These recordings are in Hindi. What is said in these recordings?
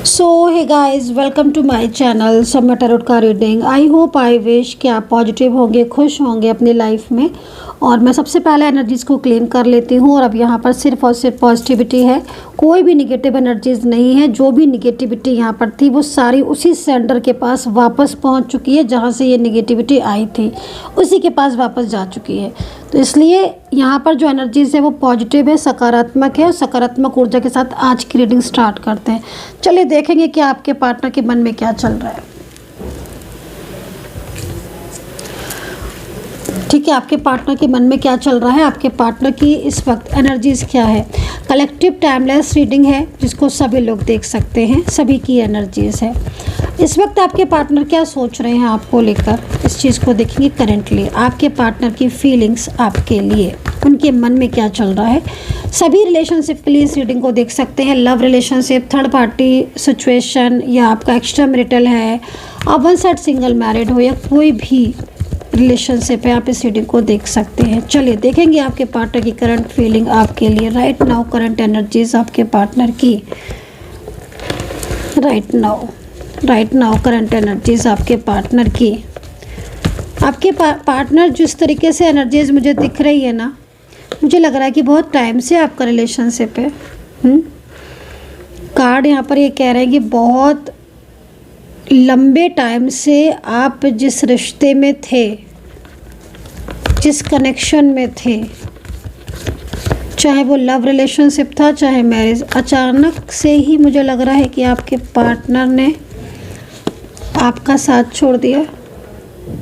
So hey guys, welcome to my channel सम्मा टैरोट का reading. I hope I wish कि आप पॉजिटिव होंगे, खुश होंगे अपनी लाइफ में। और मैं सबसे पहले एनर्जीज़ को क्लीन कर लेती हूँ। और अब यहाँ पर सिर्फ और सिर्फ पॉजिटिविटी है, कोई भी निगेटिव एनर्जीज़ नहीं है। जो भी निगेटिविटी यहाँ पर थी वो सारी उसी सेंटर के पास वापस पहुँच चुकी है जहाँ से ये निगेटिविटी आई थी, उसी के पास वापस जा चुकी है। तो इसलिए यहाँ पर जो एनर्जीज़ है वो पॉजिटिव है, सकारात्मक है। और सकारात्मक ऊर्जा के साथ आज की रीडिंग स्टार्ट करते हैं। चलिए देखेंगे कि आपके पार्टनर के मन में क्या चल रहा है। ठीक है, आपके पार्टनर के मन में क्या चल रहा है, आपके पार्टनर की इस वक्त एनर्जीज़ क्या है। कलेक्टिव टाइमलेस रीडिंग है जिसको सभी लोग देख सकते हैं, सभी की एनर्जीज़ है। इस वक्त आपके पार्टनर क्या सोच रहे हैं आपको लेकर, इस चीज़ को देखेंगे। करेंटली आपके पार्टनर की फीलिंग्स आपके लिए, उनके मन में क्या चल रहा है। सभी रिलेशनशिप के लिए इस रीडिंग को देख सकते हैं। Love relationship, third party situation, या आपका एक्स्ट्रा मैरिटल है, आप वन साइड सिंगल मैरिड हो, या कोई भी रिलेशनशिप है, आप इस रीडिंग को देख सकते हैं। चलिए देखेंगे आपके पार्टनर की करंट फीलिंग आपके लिए राइट नाउ, करंट एनर्जीज आपके पार्टनर की राइट नाउ करंट एनर्जीज आपके पार्टनर की। आपके पार्टनर जिस तरीके से एनर्जीज मुझे दिख रही है ना, मुझे लग रहा है कि बहुत टाइम से आपका रिलेशनशिप है। कार्ड यहाँ पर ये कह रहे हैं कि बहुत लंबे टाइम से आप जिस रिश्ते में थे, जिस कनेक्शन में थे, चाहे वो लव रिलेशनशिप था चाहे मैरिज, अचानक से ही मुझे लग रहा है कि आपके पार्टनर ने आपका साथ छोड़ दिया।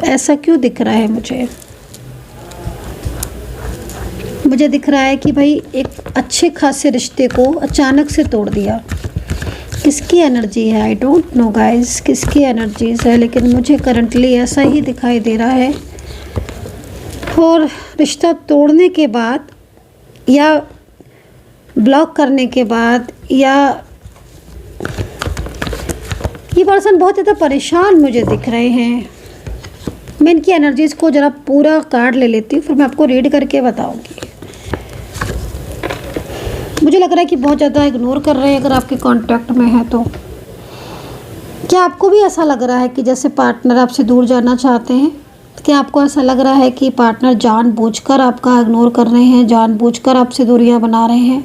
ऐसा क्यों दिख रहा है मुझे दिख रहा है कि भाई एक अच्छे खासे रिश्ते को अचानक से तोड़ दिया। किसकी एनर्जी है, आई डोंट नो गाइस किसकी एनर्जीज है, लेकिन मुझे करंटली ऐसा ही दिखाई दे रहा है। और रिश्ता तोड़ने के बाद या ब्लॉक करने के बाद, या ये पर्सन बहुत ज़्यादा परेशान मुझे दिख रहे हैं। मैं इनकी एनर्जीज़ को ज़रा पूरा कार्ड ले लेती हूँ, फिर मैं आपको रीड करके बताऊँगी। मुझे लग रहा है कि बहुत ज़्यादा इग्नोर कर रहे हैं अगर आपके कांटेक्ट में है तो। क्या आपको भी ऐसा लग रहा है कि जैसे पार्टनर आपसे दूर जाना चाहते हैं? क्या आपको ऐसा लग रहा है कि पार्टनर जानबूझकर आपका इग्नोर कर रहे हैं, जानबूझकर आपसे दूरियां बना रहे हैं,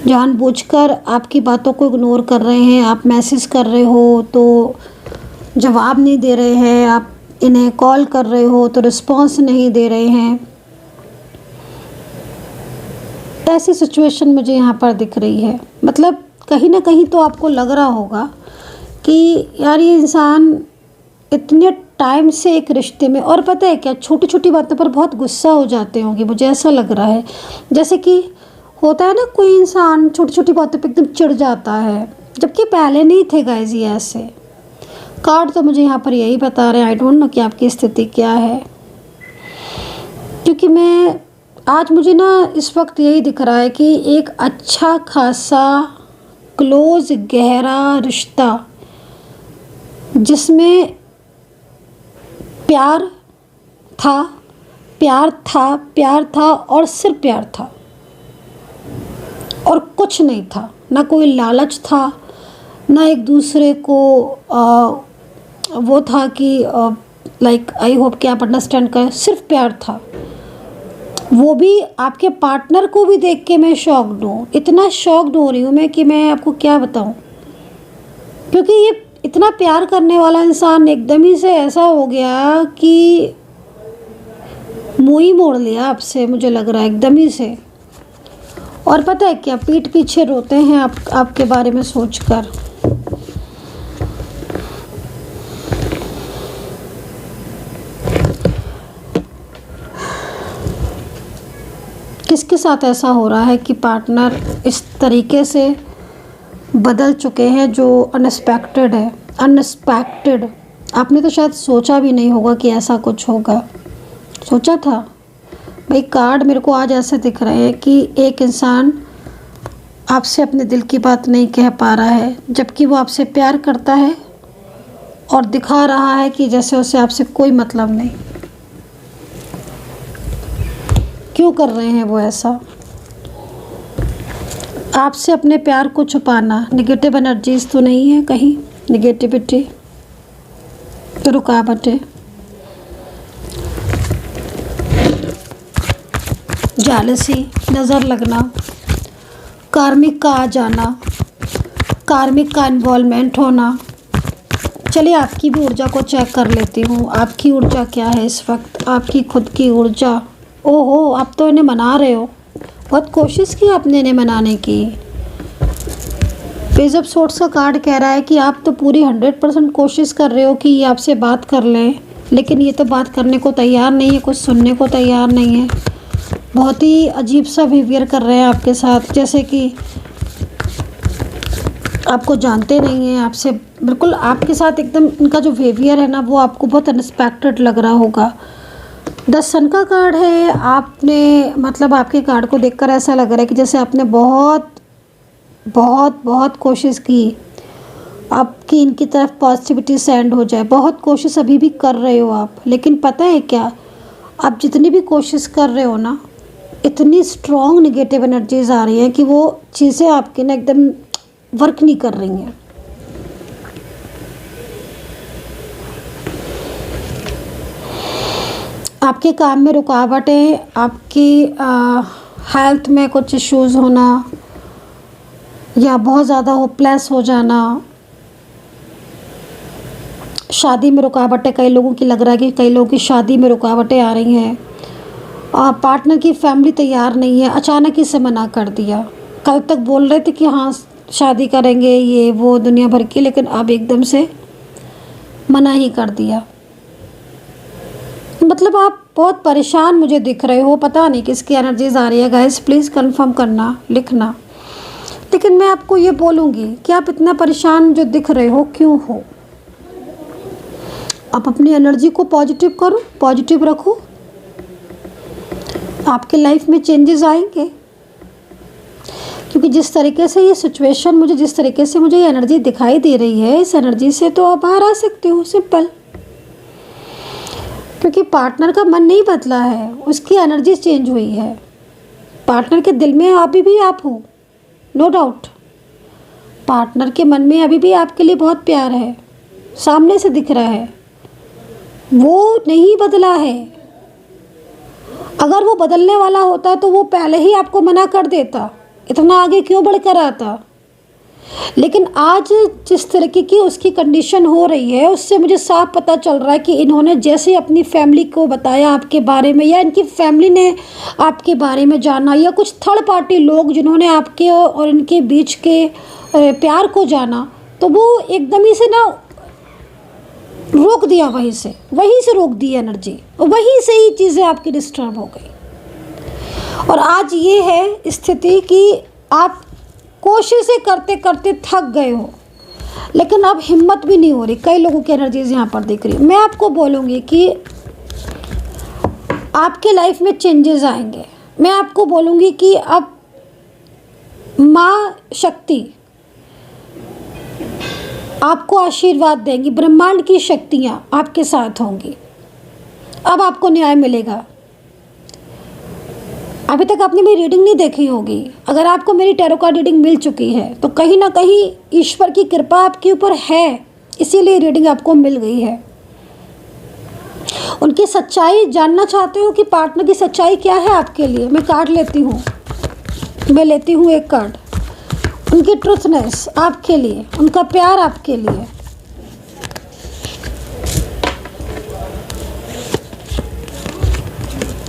जानबूझकर आपकी बातों को इग्नोर कर रहे हैं? आप मैसेज कर रहे हो तो जवाब नहीं दे रहे हैं, आप इन्हें कॉल कर रहे हो तो रिस्पॉन्स नहीं दे रहे हैं। ऐसी सिचुएशन मुझे यहाँ पर दिख रही है। मतलब कहीं ना कहीं तो आपको लग रहा होगा कि यार ये इंसान इतने टाइम से एक रिश्ते में, और पता है क्या, छोटी छोटी बातों पर बहुत गुस्सा हो जाते होंगे, मुझे ऐसा लग रहा है। जैसे कि होता है ना, कोई इंसान छोटी छोटी बातों पे एकदम चिढ़ जाता है, जबकि पहले नहीं थे गाइस ये ऐसे। कार्ड तो मुझे यहाँ पर यही बता रहे हैं। आई डोंट नो कि आपकी स्थिति क्या है, क्योंकि आज मुझे ना इस वक्त यही दिख रहा है कि एक अच्छा खासा क्लोज गहरा रिश्ता जिसमें प्यार था और सिर्फ प्यार था और कुछ नहीं था, ना कोई लालच था, ना एक दूसरे को वो था कि लाइक आई होप कि आप अंडरस्टैंड करें, सिर्फ प्यार था। वो भी आपके पार्टनर को भी देख के मैं शॉक्ड हूँ, इतना शॉक्ड हो रही हूँ मैं कि मैं आपको क्या बताऊँ। क्योंकि ये इतना प्यार करने वाला इंसान एकदम ही से ऐसा हो गया कि मुँह ही मोड़ लिया आपसे, मुझे लग रहा है एकदम ही से। और पता है क्या, पीठ पीछे रोते हैं आपके बारे में सोचकर। किसके साथ ऐसा हो रहा है कि पार्टनर इस तरीके से बदल चुके हैं जो अनएक्सपेक्टेड है। अनएक्सपेक्टेड, आपने तो शायद सोचा भी नहीं होगा कि ऐसा कुछ होगा। सोचा था भाई? कार्ड मेरे को आज ऐसे दिख रहे हैं कि एक इंसान आपसे अपने दिल की बात नहीं कह पा रहा है, जबकि वो आपसे प्यार करता है और दिखा रहा है कि जैसे उसे आपसे कोई मतलब नहीं। क्यों कर रहे हैं वो ऐसा? आपसे अपने प्यार को छुपाना, नेगेटिव एनर्जीज तो नहीं है कहीं, नेगेटिविटी, रुकावटें, जालसी, नज़र लगना, कार्मिक का आ जाना, कार्मिक का इन्वॉल्वमेंट होना। चलिए आपकी भी ऊर्जा को चेक कर लेती हूँ। आपकी ऊर्जा क्या है इस वक्त, आपकी खुद की ऊर्जा। ओहो, आप तो इन्हें मना रहे हो, बहुत कोशिश की आपने इन्हें मनाने की। पेज ऑफ सोर्ड्स का कार्ड कह रहा है कि आप तो पूरी 100% कोशिश कर रहे हो कि ये आपसे बात कर लें, लेकिन ये तो बात करने को तैयार नहीं है, कुछ सुनने को तैयार नहीं है। बहुत ही अजीब सा बिहेवियर कर रहे हैं आपके साथ, जैसे कि आपको जानते नहीं हैं, आपसे बिल्कुल, आपके साथ एकदम इनका जो बिहेवियर है ना वो आपको बहुत अनएक्सपेक्टेड लग रहा होगा। 10 सन का कार्ड है। आपने मतलब आपके कार्ड को देखकर ऐसा लग रहा है कि जैसे आपने बहुत बहुत बहुत कोशिश की आपकी इनकी तरफ पॉजिटिविटी सेंड हो जाए, बहुत कोशिश अभी भी कर रहे हो आप। लेकिन पता है क्या, आप जितनी भी कोशिश कर रहे हो ना, इतनी स्ट्रॉन्ग नेगेटिव एनर्जीज आ रही हैं कि वो चीज़ें आपके ना एकदम वर्क नहीं कर रही हैं। आपके काम में रुकावटें, आपकी हेल्थ में कुछ इश्यूज़ होना, या बहुत ज़्यादा होपलेस हो जाना, शादी में रुकावटें, कई लोगों की लग रहा है कि कई लोगों की शादी में रुकावटें आ रही हैं। पार्टनर की फैमिली तैयार नहीं है, अचानक ही से मना कर दिया। कल तक बोल रहे थे कि हाँ शादी करेंगे, ये वो दुनिया भर की, लेकिन अब एकदम से मना ही कर दिया। मतलब आप बहुत परेशान मुझे दिख रहे हो, पता नहीं किसकी एनर्जीज आ रही है। गाइस प्लीज़ कंफर्म करना, लिखना। लेकिन मैं आपको ये बोलूँगी कि आप इतना परेशान जो दिख रहे हो क्यों हो। आप अपनी एनर्जी को पॉजिटिव करो, पॉजिटिव रखो, आपके लाइफ में चेंजेस आएंगे। क्योंकि जिस तरीके से ये सिचुएशन मुझे, जिस तरीके से मुझे ये एनर्जी दिखाई दे रही है, इस एनर्जी से तो आप बाहर आ सकते हो, सिंपल। क्योंकि पार्टनर का मन नहीं बदला है, उसकी एनर्जी चेंज हुई है। पार्टनर के दिल में अभी भी आप हो, नो डाउट। पार्टनर के मन में अभी भी आपके लिए बहुत प्यार है, सामने से दिख रहा है, वो नहीं बदला है। अगर वो बदलने वाला होता तो वो पहले ही आपको मना कर देता, इतना आगे क्यों बढ़कर आता। लेकिन आज जिस तरीके की उसकी कंडीशन हो रही है, उससे मुझे साफ पता चल रहा है कि इन्होंने जैसे अपनी फैमिली को बताया आपके बारे में, या इनकी फैमिली ने आपके बारे में जाना, या कुछ थर्ड पार्टी लोग जिन्होंने आपके और इनके बीच के प्यार को जाना, तो वो एकदम ही से ना रोक दिया, वहीं से रोक दी एनर्जी, वहीं से ही चीज़ें आपकी डिस्टर्ब हो गई। और आज ये है स्थिति कि आप कोशिशें करते करते थक गए हो, लेकिन अब हिम्मत भी नहीं हो रही। कई लोगों की एनर्जीज यहाँ पर दिख रही। मैं आपको बोलूँगी कि आपके लाइफ में चेंजेस आएंगे। मैं आपको बोलूँगी कि अब माँ शक्ति आपको आशीर्वाद देंगी, ब्रह्मांड की शक्तियाँ आपके साथ होंगी। अब आपको न्याय मिलेगा। अभी तक आपने मेरी रीडिंग नहीं देखी होगी। अगर आपको मेरी टैरो कार्ड रीडिंग मिल चुकी है तो कहीं ना कहीं ईश्वर की कृपा आपके ऊपर है, इसीलिए रीडिंग आपको मिल गई है। उनकी सच्चाई जानना चाहते हो कि पार्टनर की सच्चाई क्या है आपके लिए। मैं कार्ड लेती हूँ, मैं लेती हूँ एक कार्ड। उनकी ट्रूथनेस आपके लिए, उनका प्यार आपके लिए।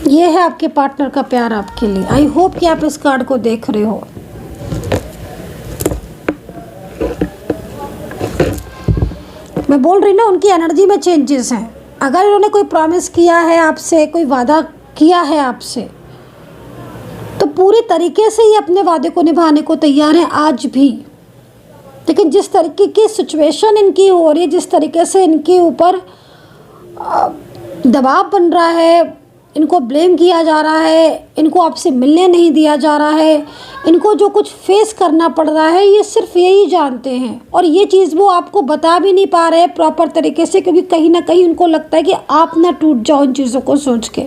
ये है आपके पार्टनर का प्यार आपके लिए। आई होप कि आप इस कार्ड को देख रहे हो। मैं बोल रही ना, उनकी एनर्जी में चेंजेस हैं। अगर इन्होंने कोई प्रॉमिस किया है आपसे, कोई वादा किया है आपसे, तो पूरी तरीके से ये अपने वादे को निभाने को तैयार है आज भी। लेकिन जिस तरीके की सिचुएशन इनकी हो रही है, जिस तरीके से इनके ऊपर दबाव बन रहा है, इनको ब्लेम किया जा रहा है, इनको आपसे मिलने नहीं दिया जा रहा है, इनको जो कुछ फेस करना पड़ रहा है, ये सिर्फ यही जानते हैं। और ये चीज़ वो आपको बता भी नहीं पा रहे हैं प्रॉपर तरीके से, क्योंकि कहीं ना कहीं उनको लगता है कि आप ना टूट जाओ इन चीज़ों को सोच के।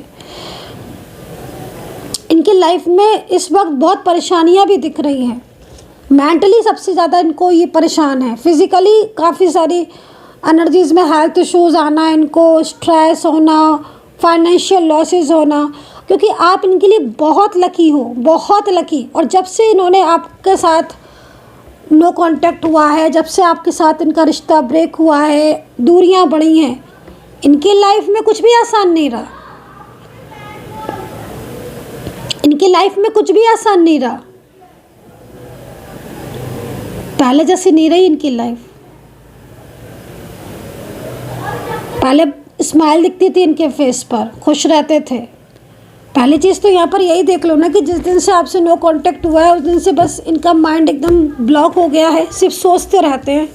इनकी लाइफ में इस वक्त बहुत परेशानियां भी दिख रही हैं। मेंटली सबसे ज़्यादा इनको ये परेशान है। फिज़िकली काफ़ी सारी एनर्जीज़ में हेल्थ इश्यूज़ आना, इनको स्ट्रेस होना, फाइनेंशियल लॉसेस होना, क्योंकि आप इनके लिए बहुत लकी हो, बहुत लकी। और जब से इन्होंने आपके साथ नो कांटेक्ट हुआ है, जब से आपके साथ इनका रिश्ता ब्रेक हुआ है, दूरियां बढ़ी हैं, इनकी लाइफ में कुछ भी आसान नहीं रहा। इनकी लाइफ में कुछ भी आसान नहीं रहा, पहले जैसी नहीं रही इनकी लाइफ। पहले स्माइल दिखती थी इनके फेस पर, खुश रहते थे। पहली चीज़ तो यहाँ पर यही देख लो ना कि जिस दिन से आपसे नो कांटेक्ट हुआ है उस दिन से बस इनका माइंड एकदम ब्लॉक हो गया है, सिर्फ सोचते रहते हैं।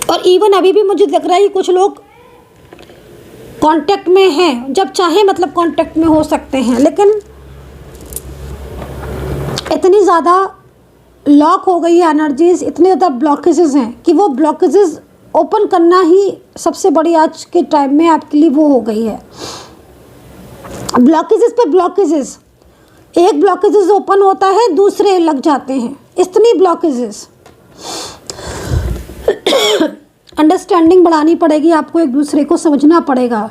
और इवन अभी भी मुझे लग रहा है कि कुछ लोग कांटेक्ट में हैं, जब चाहे मतलब कांटेक्ट में हो सकते हैं, लेकिन इतनी ज़्यादा लॉक हो गई है एनर्जीज, इतने ज़्यादा ब्लॉकेजेस हैं कि वो ब्लॉकेजेस ओपन करना ही सबसे बड़ी आज के टाइम में आपके लिए वो हो गई है। ब्लॉकेजेस पे ब्लॉकेजेस, एक ब्लॉकेजेस ओपन होता है दूसरे लग जाते हैं, इतनी ब्लॉकेजेस। अंडरस्टैंडिंग बढ़ानी पड़ेगी आपको, एक दूसरे को समझना पड़ेगा।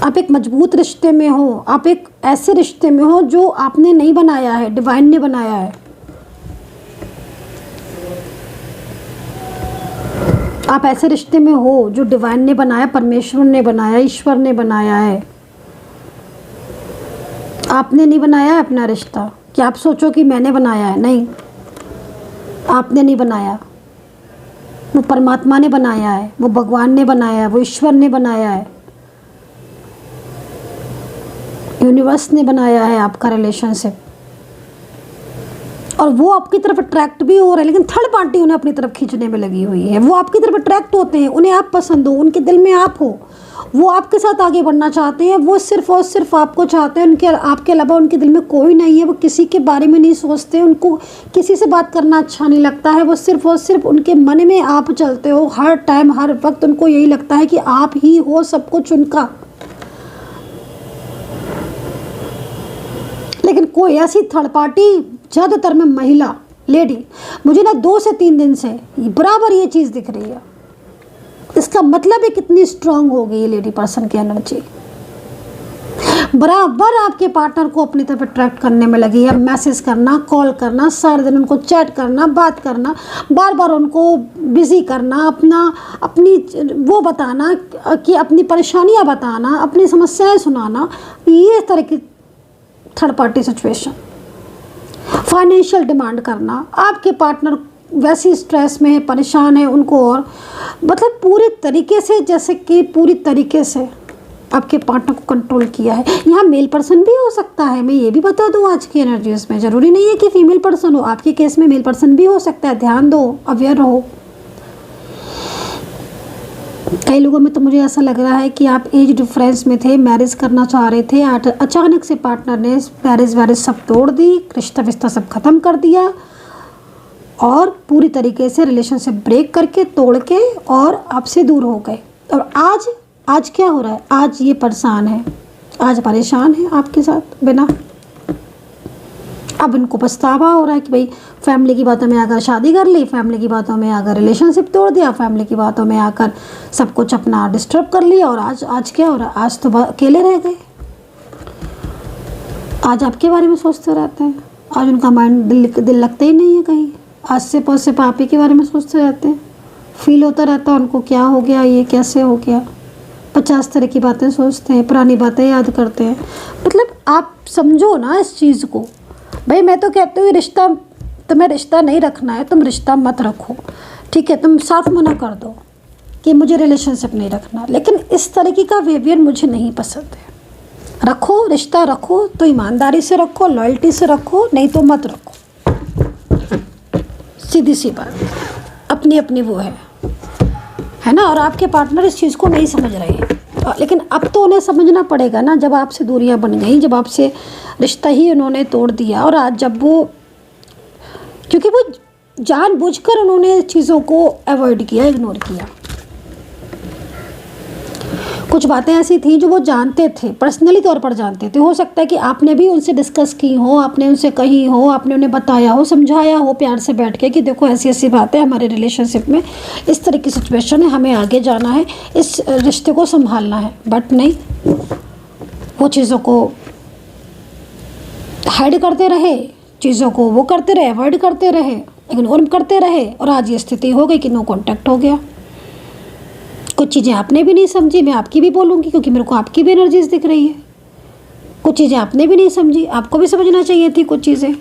आप एक मजबूत रिश्ते में हो, आप एक ऐसे रिश्ते में हो जो आपने नहीं बनाया है, डिवाइन ने बनाया है। आप ऐसे रिश्ते में हो जो डिवाइन ने बनाया, परमेश्वर ने बनाया, ईश्वर ने बनाया है। आपने नहीं बनाया है अपना रिश्ता कि आप सोचो कि मैंने बनाया है, नहीं, आपने नहीं बनाया, वो परमात्मा ने बनाया है, वो भगवान ने बनाया है, वो ईश्वर ने बनाया है, यूनिवर्स ने बनाया है आपका रिलेशनशिप। और वो आपकी तरफ अट्रैक्ट भी हो रहे हैं, लेकिन थर्ड पार्टी उन्हें अपनी तरफ खींचने में लगी हुई है। वो आपकी तरफ अट्रैक्ट होते हैं, उन्हें आप पसंद हो, उनके दिल में आप हो, वो आपके साथ आगे बढ़ना चाहते हैं, वो सिर्फ और सिर्फ आपको चाहते हैं। उनके आपके अलावा उनके दिल में कोई नहीं है, वो किसी के बारे में नहीं सोचते, उनको किसी से बात करना अच्छा नहीं लगता है। वो सिर्फ और सिर्फ उनके मन में आप चलते हो हर टाइम, हर वक्त उनको यही लगता है कि आप ही हो सब कुछ उनका। लेकिन कोई ऐसी थर्ड पार्टी, ज़्यादातर में महिला, लेडी, मुझे ना 2 से 3 दिन से बराबर ये चीज़ दिख रही है। इसका मतलब है कितनी स्ट्रांग हो गई ये लेडी पर्सन की एनर्जी, बराबर आपके पार्टनर को अपनी तरफ अट्रैक्ट करने में लगी है। मैसेज करना, कॉल करना, सारे दिन उनको चैट करना, बात करना, बार बार उनको बिजी करना, अपनी वो बताना कि अपनी परेशानियां बताना, अपनी समस्याएं सुनाना, ये तरह की third party situation. Financial demand करना, आपके पार्टनर वैसी स्ट्रेस में है, परेशान है, उनको और मतलब पूरी तरीके से, जैसे कि पूरी तरीके से आपके पार्टनर को कंट्रोल किया है। यहाँ मेल पर्सन भी हो सकता है, मैं ये भी बता दूँ आज की एनर्जीज में, ज़रूरी नहीं है कि फीमेल पर्सन हो, आपके केस में मेल पर्सन भी हो सकता है। ध्यान दो, अवेयर रहो। कई लोगों में तो मुझे ऐसा लग रहा है कि आप एज डिफरेंस में थे, मैरिज करना चाह रहे थे, अचानक से पार्टनर ने मैरिज सब तोड़ दी, रिश्ता विश्ता सब ख़त्म कर दिया और पूरी तरीके से रिलेशनशिप ब्रेक करके, तोड़ के और आपसे दूर हो गए। और आज क्या हो रहा है? आज ये परेशान है, आज परेशान है आपके साथ बिना। अब इनको पछतावा हो रहा है कि भाई फैमिली की बातों में आकर शादी कर ली, फैमिली की बातों में आकर रिलेशनशिप तोड़ दिया, फैमिली की बातों में आकर सब कुछ अपना डिस्टर्ब कर लिया। और आज क्या हो रहा है? आज तो अकेले रह गए, आज आपके बारे में सोचते रहते हैं, आज उनका माइंड दिल लगता ही नहीं है कहीं, आज सिर्फ और सिर्फ आप ही के बारे में सोचते रहते हैं। फील होता रहता है उनको, क्या हो गया, ये कैसे हो गया, 50 तरह की बातें सोचते हैं, पुरानी बातें याद करते हैं। मतलब आप समझो ना इस चीज़ को। भाई मैं तो कहती हूँ रिश्ता, तुम्हें रिश्ता नहीं रखना है, तुम रिश्ता मत रखो, ठीक है, तुम साफ मना कर दो कि मुझे रिलेशनशिप नहीं रखना। लेकिन इस तरीके का बिहेवियर मुझे नहीं पसंद है। रखो रिश्ता, रखो तो ईमानदारी से रखो, लॉयल्टी से रखो, नहीं तो मत रखो। सीधी सी बात, अपनी अपनी वो है ना। और आपके पार्टनर इस चीज़ को नहीं समझ रहे हैं, लेकिन अब तो उन्हें समझना पड़ेगा ना, जब आपसे दूरियां बन गई, जब आपसे रिश्ता ही उन्होंने तोड़ दिया। और आज जब वो, क्योंकि वो जानबूझकर उन्होंने चीज़ों को अवॉइड किया, इग्नोर किया। कुछ बातें ऐसी थी जो वो जानते थे, पर्सनली तौर पर जानते थे। हो सकता है कि आपने भी उनसे डिस्कस की हो, आपने उनसे कही हो, आपने उन्हें बताया हो, समझाया हो प्यार से बैठ के कि देखो ऐसी ऐसी बात है हमारे रिलेशनशिप में, इस तरह की सिचुएशन है, हमें आगे जाना है, इस रिश्ते को संभालना है। बट नहीं, वो चीज़ों को हाइड करते रहे, चीज़ों को वो करते रहे, अवॉइड करते रहे, इग्नोर करते रहे, और आज ये स्थिति हो गई कि नो कॉन्टैक्ट हो गया। कुछ चीज़ें आपने भी नहीं समझी, मैं आपकी भी बोलूँगी क्योंकि मेरे को आपकी भी एनर्जीज दिख रही है। कुछ चीज़ें आपने भी नहीं समझी, आपको भी समझना चाहिए थी। कुछ चीज़ें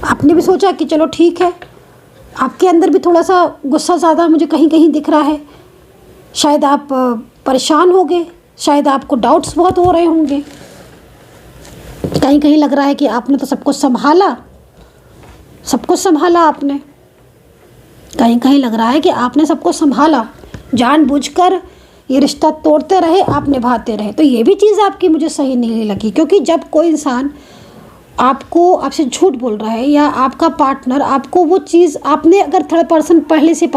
आपने भी सोचा कि चलो ठीक है, आपके अंदर भी थोड़ा सा गुस्सा ज़्यादा मुझे कहीं कहीं दिख रहा है, शायद आप परेशान हो गए, शायद आपको डाउट्स बहुत हो रहे होंगे, कहीं कहीं लग रहा है कि आपने तो सब कुछ संभाला, सब कुछ संभाला आपने, कहीं कहीं लग रहा है कि आपने सब कुछ संभाला, जानबूझकर ये रिश्ता तोड़ते रहे, आप निभाते रहे। तो ये भी चीज़ आपकी मुझे सही नहीं लगी, क्योंकि जब कोई इंसान आपसे झूठ बोल रहा है या आपका पार्टनर आपको वो चीज़, आपने अगर थर्ड पर्सन पहले से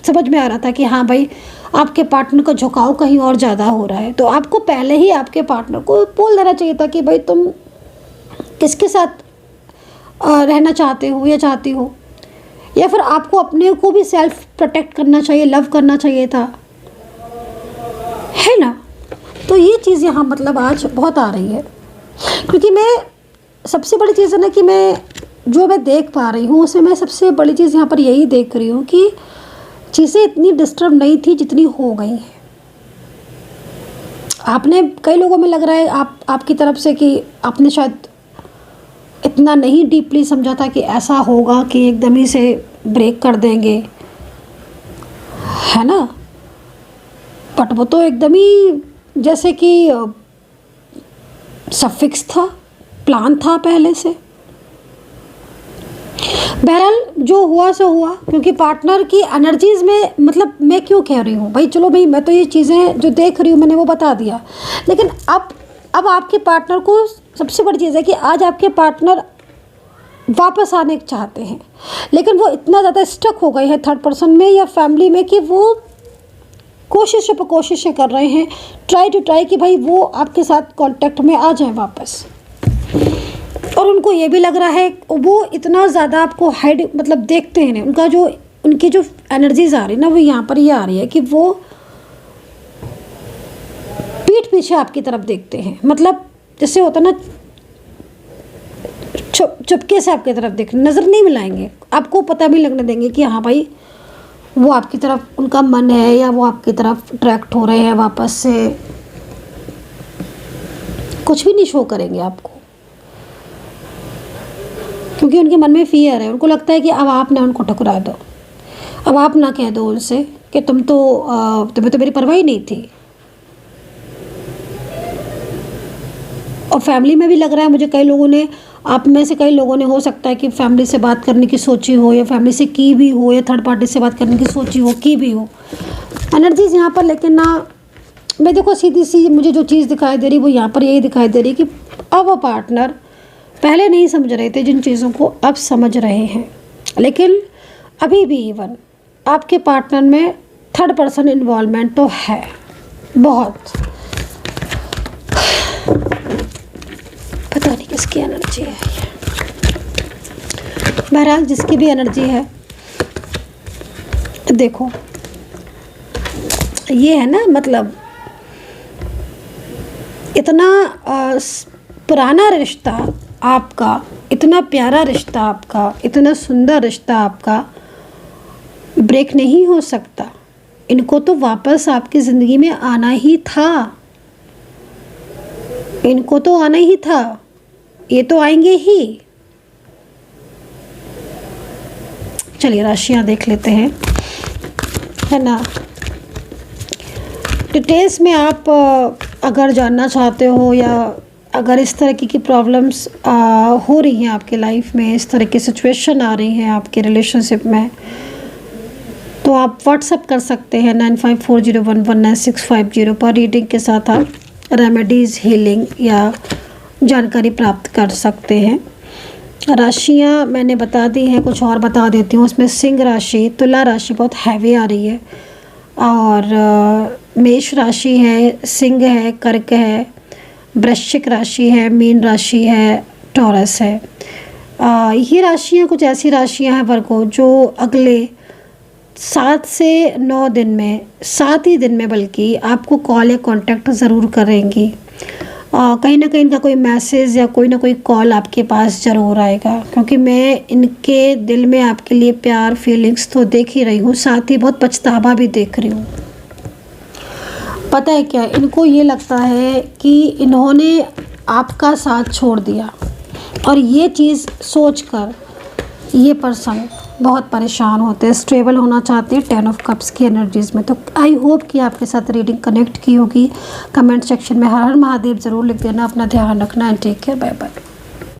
समझ में आ रहा था कि हाँ भाई आपके पार्टनर का झुकाव कहीं और ज़्यादा हो रहा है, तो आपको पहले ही आपके पार्टनर को बोल देना चाहिए था कि भाई तुम किसके साथ रहना चाहते हो या चाहती हो, या फिर आपको अपने को भी सेल्फ प्रोटेक्ट करना चाहिए, लव करना चाहिए था, है ना। तो ये चीज़ यहाँ मतलब आज बहुत आ रही है, क्योंकि मैं सबसे बड़ी चीज़ है ना कि मैं देख पा रही हूँ उसमें, मैं सबसे बड़ी चीज़ यहाँ पर यही देख रही हूँ कि चीज़ें इतनी डिस्टर्ब नहीं थी जितनी हो गई हैं। आपने कई लोगों में लग रहा है आपकी तरफ से कि आपने शायद इतना नहीं डीपली समझा था कि ऐसा होगा कि एकदम ही से ब्रेक कर देंगे, है ना। बट वो तो एकदम ही जैसे कि सब फिक्स था, प्लान था पहले से। बहरहाल जो हुआ सो हुआ, क्योंकि पार्टनर की एनर्जीज़ में, मतलब मैं क्यों कह रही हूँ भाई, चलो भाई मैं तो ये चीज़ें जो देख रही हूँ मैंने वो बता दिया, लेकिन अब आपके पार्टनर को सबसे बड़ी चीज़ है कि आज आपके पार्टनर वापस आने चाहते हैं, लेकिन वो इतना ज़्यादा स्टक हो गए हैं थर्ड पर्सन में या फैमिली में कि वो कोशिशें कर रहे हैं, ट्राई टू ट्राई कि भाई वो आपके साथ कांटेक्ट में आ जाए वापस। और उनको ये भी लग रहा है, वो इतना ज़्यादा आपको हाइड मतलब देखते हैं ना, उनकी जो एनर्जीज आ रही है ना, वो यहाँ पर ये आ रही है कि वो पीठ पीछे आपकी तरफ देखते हैं, मतलब जैसे होता ना चुपके से आपकी तरफ देख, नज़र नहीं मिलाएंगे, आपको पता भी लगने देंगे कि हाँ भाई वो आपकी तरफ, उनका मन है या वो आपकी तरफ अट्रैक्ट हो रहे हैं वापस से। कुछ भी नहीं शो करेंगे आपको, क्योंकि उनके मन में फियर है, उनको लगता है कि अब आप ना उनको ठुकरा दो, अब आप ना कह दो उनसे कि तुम्हें तो मेरी परवाह ही नहीं थी। और फैमिली में भी लग रहा है मुझे, कई लोगों ने, आप में से कई लोगों ने हो सकता है कि फैमिली से बात करने की सोची हो, या फैमिली से की भी हो, या थर्ड पार्टी से बात करने की सोची हो, की भी हो एनर्जीज यहाँ पर। लेकिन ना, मैं देखो सीधी सी मुझे जो चीज़ दिखाई दे रही वो यहाँ पर यही दिखाई दे रही कि अब वो पार्टनर पहले नहीं समझ रहे थे जिन चीज़ों को अब समझ रहे हैं, लेकिन अभी भी इवन आपके पार्टनर में थर्ड पर्सन इन्वॉल्वमेंट तो है बहुत। पता नहीं किसकी एनर्जी है, बहरहाल जिसकी भी एनर्जी है, देखो ये है ना, मतलब इतना पुराना रिश्ता आपका, इतना प्यारा रिश्ता आपका, इतना सुंदर रिश्ता आपका ब्रेक नहीं हो सकता। इनको तो वापस आपकी ज़िंदगी में आना ही था, इनको तो आना ही था, ये तो आएंगे ही। चलिए राशियां देख लेते हैं, है ना। डिटेल्स में आप अगर जानना चाहते हो, या अगर इस तरह की प्रॉब्लम्स हो रही हैं आपके लाइफ में, इस तरह की सिचुएशन आ रही हैं आपके रिलेशनशिप में, तो आप व्हाट्सअप कर सकते हैं 9540119650 पर। रीडिंग के साथ आप रेमेडीज़, हीलिंग या जानकारी प्राप्त कर सकते हैं। राशियां मैंने बता दी हैं, कुछ और बता देती हूँ। उसमें सिंह राशि, तुला राशि बहुत हैवी आ रही है, और मेष राशि है, सिंह है, कर्क है, वृश्चिक राशि है, मीन राशि है, टॉरस है। ये राशियाँ कुछ ऐसी राशियाँ हैं वर्गो जो अगले 7 से 9 दिन में, 7 ही दिन में बल्कि आपको कॉल या कांटेक्ट ज़रूर करेंगी। कहीं ना कहीं इनका कोई मैसेज या कोई ना कोई कॉल आपके पास ज़रूर आएगा, क्योंकि मैं इनके दिल में आपके लिए प्यार, फीलिंग्स तो देख ही रही हूँ, साथ ही बहुत पछतावा भी देख रही हूँ। पता है क्या, इनको ये लगता है कि इन्होंने आपका साथ छोड़ दिया, और ये चीज़ सोचकर ये पर्सन बहुत परेशान होते हैं, स्टेबल होना चाहते हैं 10 ऑफ कप्स की एनर्जीज़ में। तो आई होप कि आपके साथ रीडिंग कनेक्ट की होगी। कमेंट सेक्शन में हर हर महादेव ज़रूर लिख देना। अपना ध्यान रखना and take care, bye bye.